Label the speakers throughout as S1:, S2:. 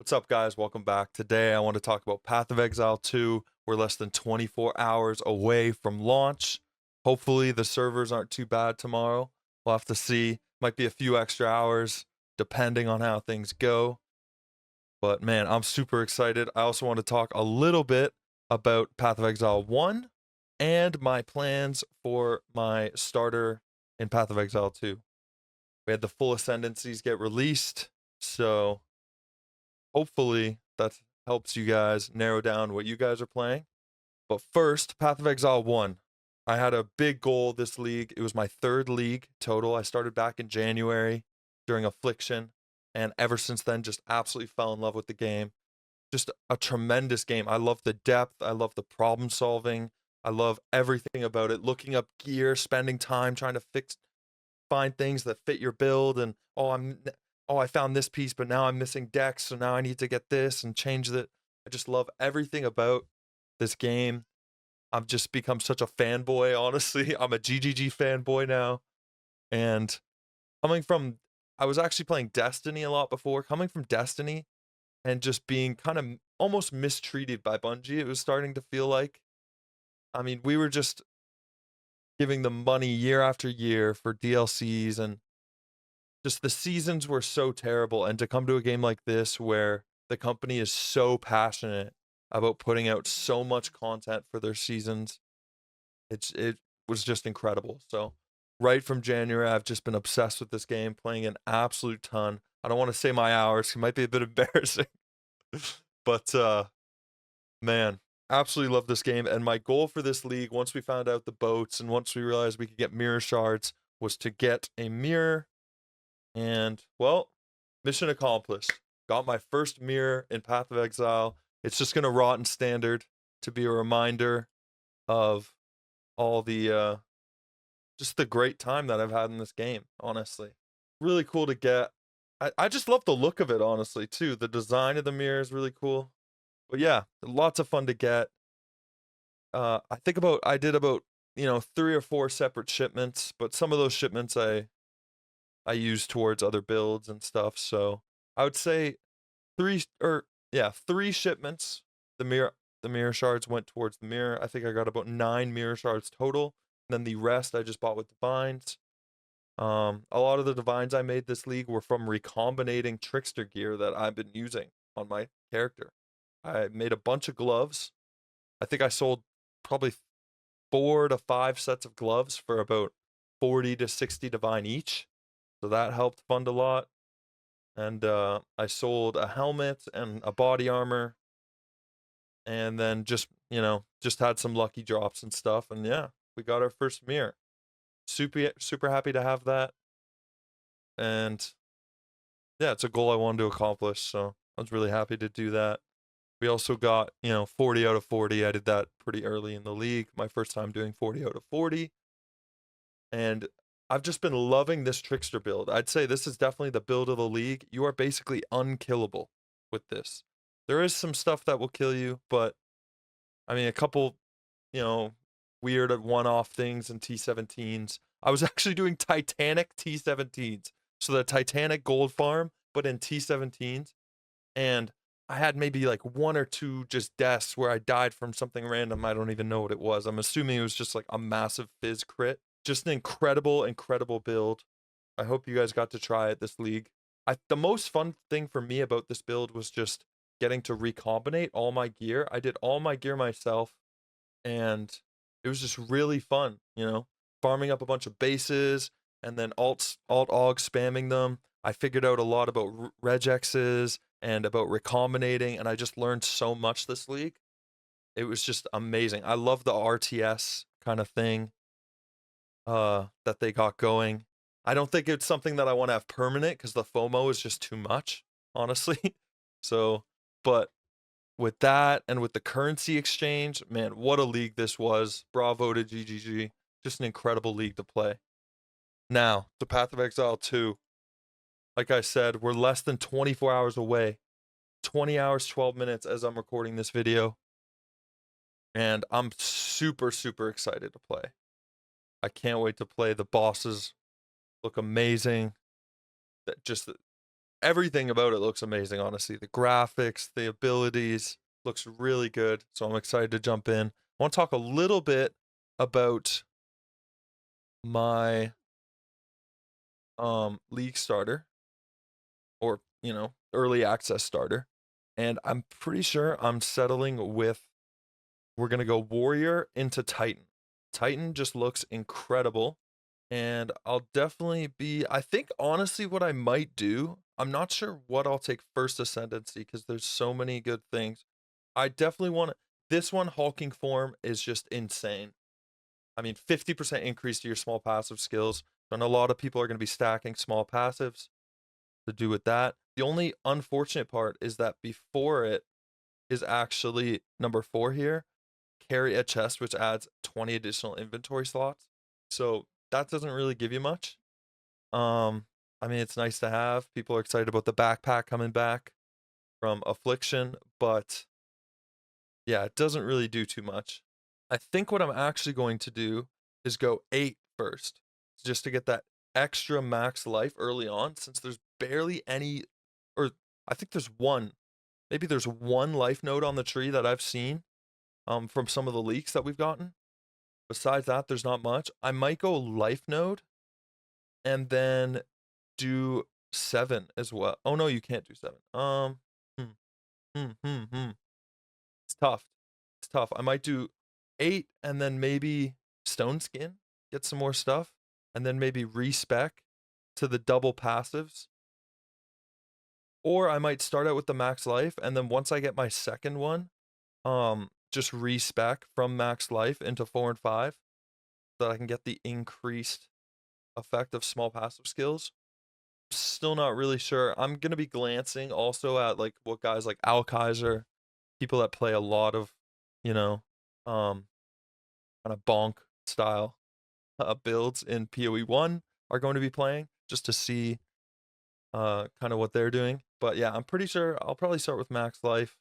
S1: What's up, guys? Welcome back. Today, I want to talk about Path of Exile 2. We're less than 24 hours away from launch. Hopefully, the servers aren't too bad tomorrow. We'll have to see. Might be a few extra hours, depending on how things go. But man, I'm super excited. I also want to talk a little bit about Path of Exile 1 and my plans for my starter in Path of Exile 2. We had the full ascendancies get released, so hopefully that helps you guys narrow down what you guys are playing. But first, Path of Exile 1. I had a big goal this league. It was my third league total. I started back in January during Affliction, and ever since then, just absolutely fell in love with the game. Just a tremendous game. I love the depth. I love the problem solving. I love everything about it. Looking up gear, spending time trying to find things that fit your build, and I found this piece, but now I'm missing decks, so now I need to get this and change that. I just love everything about this game. I've just become such a fanboy, honestly. I'm a GGG fanboy now. And coming from, I was actually playing Destiny a lot before. Coming from Destiny and just being kind of almost mistreated by Bungie, it was starting to feel like. I mean, we were just giving them money year after year for DLCs, and just the seasons were so terrible. And to come to a game like this where the company is so passionate about putting out so much content for their seasons, it was just incredible. So right from January, I've just been obsessed with this game, playing an absolute ton. I don't want to say my hours, it might be a bit embarrassing. But man, absolutely love this game. And my goal for this league, once we found out the boats and once we realized we could get mirror shards, was to get a mirror. And well, mission accomplished. Got my first mirror in Path of Exile. It's just gonna rot in standard to be a reminder of all the just the great time that I've had in this game, honestly. Really cool to get. I just love the look of it, honestly, too. The design of the mirror is really cool. But yeah, lots of fun to get. I did about 3 or 4 separate shipments, but some of those shipments I use towards other builds and stuff. So I would say 3 shipments. The mirror shards went towards the mirror. I think I got about 9 mirror shards total. And then the rest I just bought with divines. A lot of the divines I made this league were from recombinating trickster gear that I've been using on my character. I made a bunch of gloves. I think I sold probably 4 to 5 sets of gloves for about 40 to 60 divine each. So that helped fund a lot. And I sold a helmet and a body armor. And then just had some lucky drops and stuff. And yeah, we got our first mirror. Super happy to have that. And yeah, it's a goal I wanted to accomplish. So I was really happy to do that. We also got, 40 out of 40. I did that pretty early in the league. My first time doing 40 out of 40. And I've just been loving this trickster build. I'd say this is definitely the build of the league. You are basically unkillable with this. There is some stuff that will kill you, but I mean, a couple, weird one-off things in T17s. I was actually doing Titanic T17s. So the Titanic gold farm, but in T17s. And I had maybe like 1 or 2 just deaths where I died from something random. I don't even know what it was. I'm assuming it was just like a massive fizz crit. Just an incredible build. I hope you guys got to try it this league. The most fun thing for me about this build was just getting to recombinate all my gear. I did all my gear myself, and it was just really fun, farming up a bunch of bases and then alt-og spamming them. I figured out a lot about regexes and about recombinating, and I just learned so much this league. It was just amazing. I love the RTS kind of thing that they got going. I don't think it's something that I want to have permanent because the FOMO is just too much, honestly. So, but with that and with the currency exchange, man, what a league this was. Bravo to GGG. Just an incredible league to play. Now, the Path of Exile 2. Like I said, we're less than 24 hours away. 20 hours, 12 minutes as I'm recording this video. And I'm super excited to play. I can't wait to play. The bosses look amazing. Just everything about it looks amazing, honestly. The graphics, the abilities, looks really good. So I'm excited to jump in. I want to talk a little bit about my league starter, or early access starter. And I'm pretty sure I'm settling with, we're gonna go warrior into Titan. Titan just looks incredible. And I'll definitely be, I think honestly what I might do, I'm not sure what I'll take first ascendancy because there's so many good things. I definitely want to, this one, hulking form, is just insane. I mean, 50% increase to your small passive skills. And a lot of people are going to be stacking small passives to do with that. The only unfortunate part is that before it is actually number 4 here, carry a chest, which adds 20 additional inventory slots. So that doesn't really give you much. I mean, it's nice to have. People are excited about the backpack coming back from Affliction, but yeah, it doesn't really do too much. I think what I'm actually going to do is go 8 first, just to get that extra max life early on, since there's barely any, or I think there's one, maybe there's one life node on the tree that I've seen from some of the leaks that we've gotten. Besides that, there's not much. I might go life node and then do 7 as well. Oh no, you can't do 7. Hmm, It's tough. It's tough. I might do 8 and then maybe stone skin, get some more stuff, and then maybe respec to the double passives. Or I might start out with the max life, and then once I get my second one, just respec from max life into 4 and 5, so that I can get the increased effect of small passive skills. Still not really sure. I'm gonna be glancing also at like what guys like Alkaiser, people that play a lot of, you know, um, kind of bonk style builds in PoE1 are going to be playing, just to see kind of what they're doing. But yeah, I'm pretty sure I'll probably start with max life.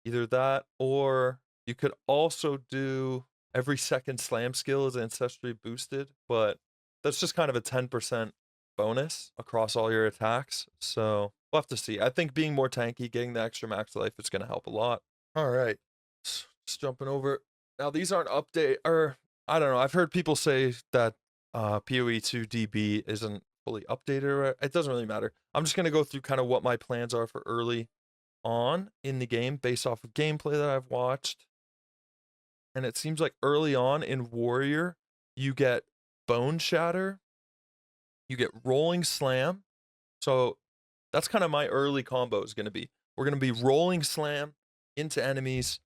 S1: Either that, or you could also do every second slam skill is ancestry boosted, but that's just kind of a 10% bonus across all your attacks. So we'll have to see. I think being more tanky, getting the extra max life is going to help a lot. All right, just jumping over. Now these aren't update, or I don't know. I've heard people say that PoE2 DB isn't fully updated. Or it doesn't really matter. I'm just going to go through kind of what my plans are for early on in the game based off of gameplay that I've watched. And it seems like early on in Warrior, you get Bone Shatter, you get Rolling Slam. So that's kind of my early combo is going to be. We're going to be Rolling Slam into enemies.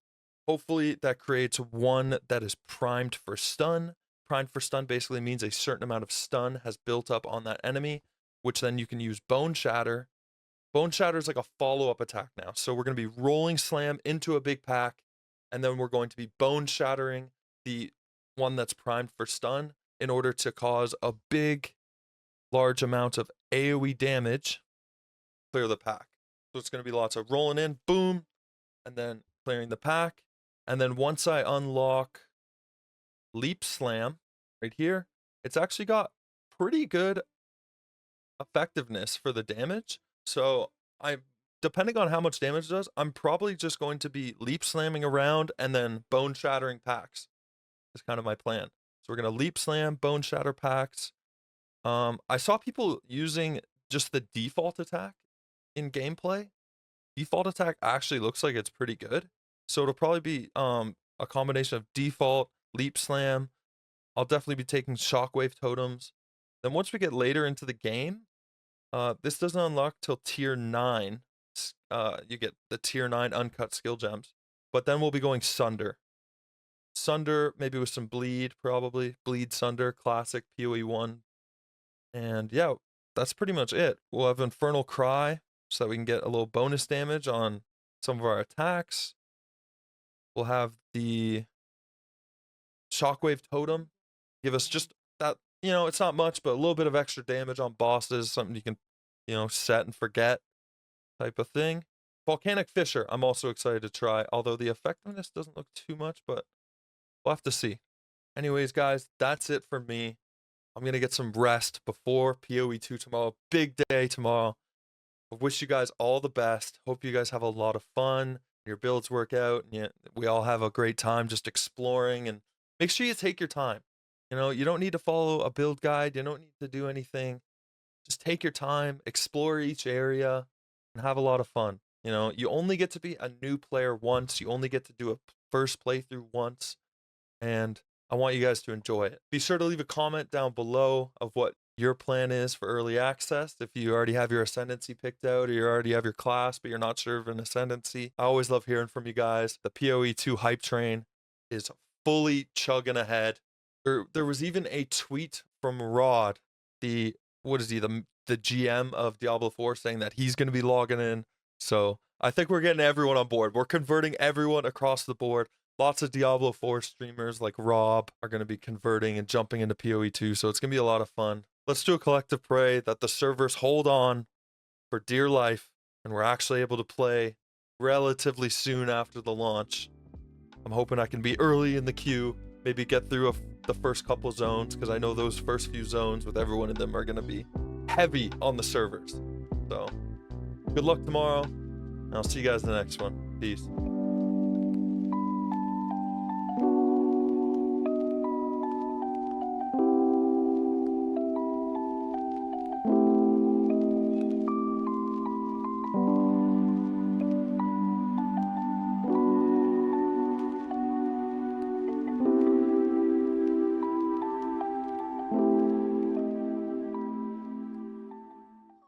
S1: Hopefully that creates one that is primed for stun. Primed for stun basically means a certain amount of stun has built up on that enemy, which then you can use Bone Shatter. Bone Shatter is like a follow-up attack now. So we're going to be Rolling Slam into a big pack, and then we're going to be Bone Shattering the one that's primed for stun in order to cause a big, large amount of AoE damage, clear the pack. So it's going to be lots of rolling in, boom, and then clearing the pack. And then once I unlock Leap Slam right here, it's actually got pretty good effectiveness for the damage. So I, depending on how much damage it does, I'm probably just going to be leap slamming around and then bone shattering packs. Is kind of my plan. So we're gonna leap slam, bone shatter packs. I saw people using just the default attack in gameplay. Default attack actually looks like it's pretty good. So it'll probably be a combination of default, leap slam. I'll definitely be taking shockwave totems. Then once we get later into the game, this doesn't unlock till tier 9. You get the tier 9 uncut skill gems. But then we'll be going Sunder. Sunder, maybe with some bleed, probably. Bleed Sunder, classic PoE1. And yeah, that's pretty much it. We'll have Infernal Cry, so that we can get a little bonus damage on some of our attacks. We'll have the Shockwave Totem, give us just that, it's not much, but a little bit of extra damage on bosses, something you can, set and forget type of thing. Volcanic Fissure, I'm also excited to try, although the effectiveness doesn't look too much, but we'll have to see. Anyways, guys, that's it for me. I'm going to get some rest before PoE2 tomorrow. Big day tomorrow. I wish you guys all the best. Hope you guys have a lot of fun. Your builds work out, and we all have a great time just exploring. And make sure you take your time. You know, you don't need to follow a build guide. You don't need to do anything. Just take your time, explore each area, and have a lot of fun. You know, you only get to be a new player once. You only get to do a first playthrough once, and I want you guys to enjoy it. Be sure to leave a comment down below of what your plan is for early access. If you already have your ascendancy picked out, or you already have your class but you're not sure of an ascendancy, I always love hearing from you guys. The PoE2 hype train is fully chugging ahead. There was even a tweet from Rod, the GM of Diablo 4, saying that he's going to be logging in. So I think we're getting everyone on board. We're converting everyone across the board. Lots of Diablo 4 streamers like Rob are going to be converting and jumping into PoE2, so it's going to be a lot of fun. Let's do a collective pray that the servers hold on for dear life and we're actually able to play relatively soon after the launch. I'm hoping I can be early in the queue, maybe get through the first couple zones, because I know those first few zones with everyone in them are going to be heavy on the servers. So good luck tomorrow, and I'll see you guys in the next one. Peace.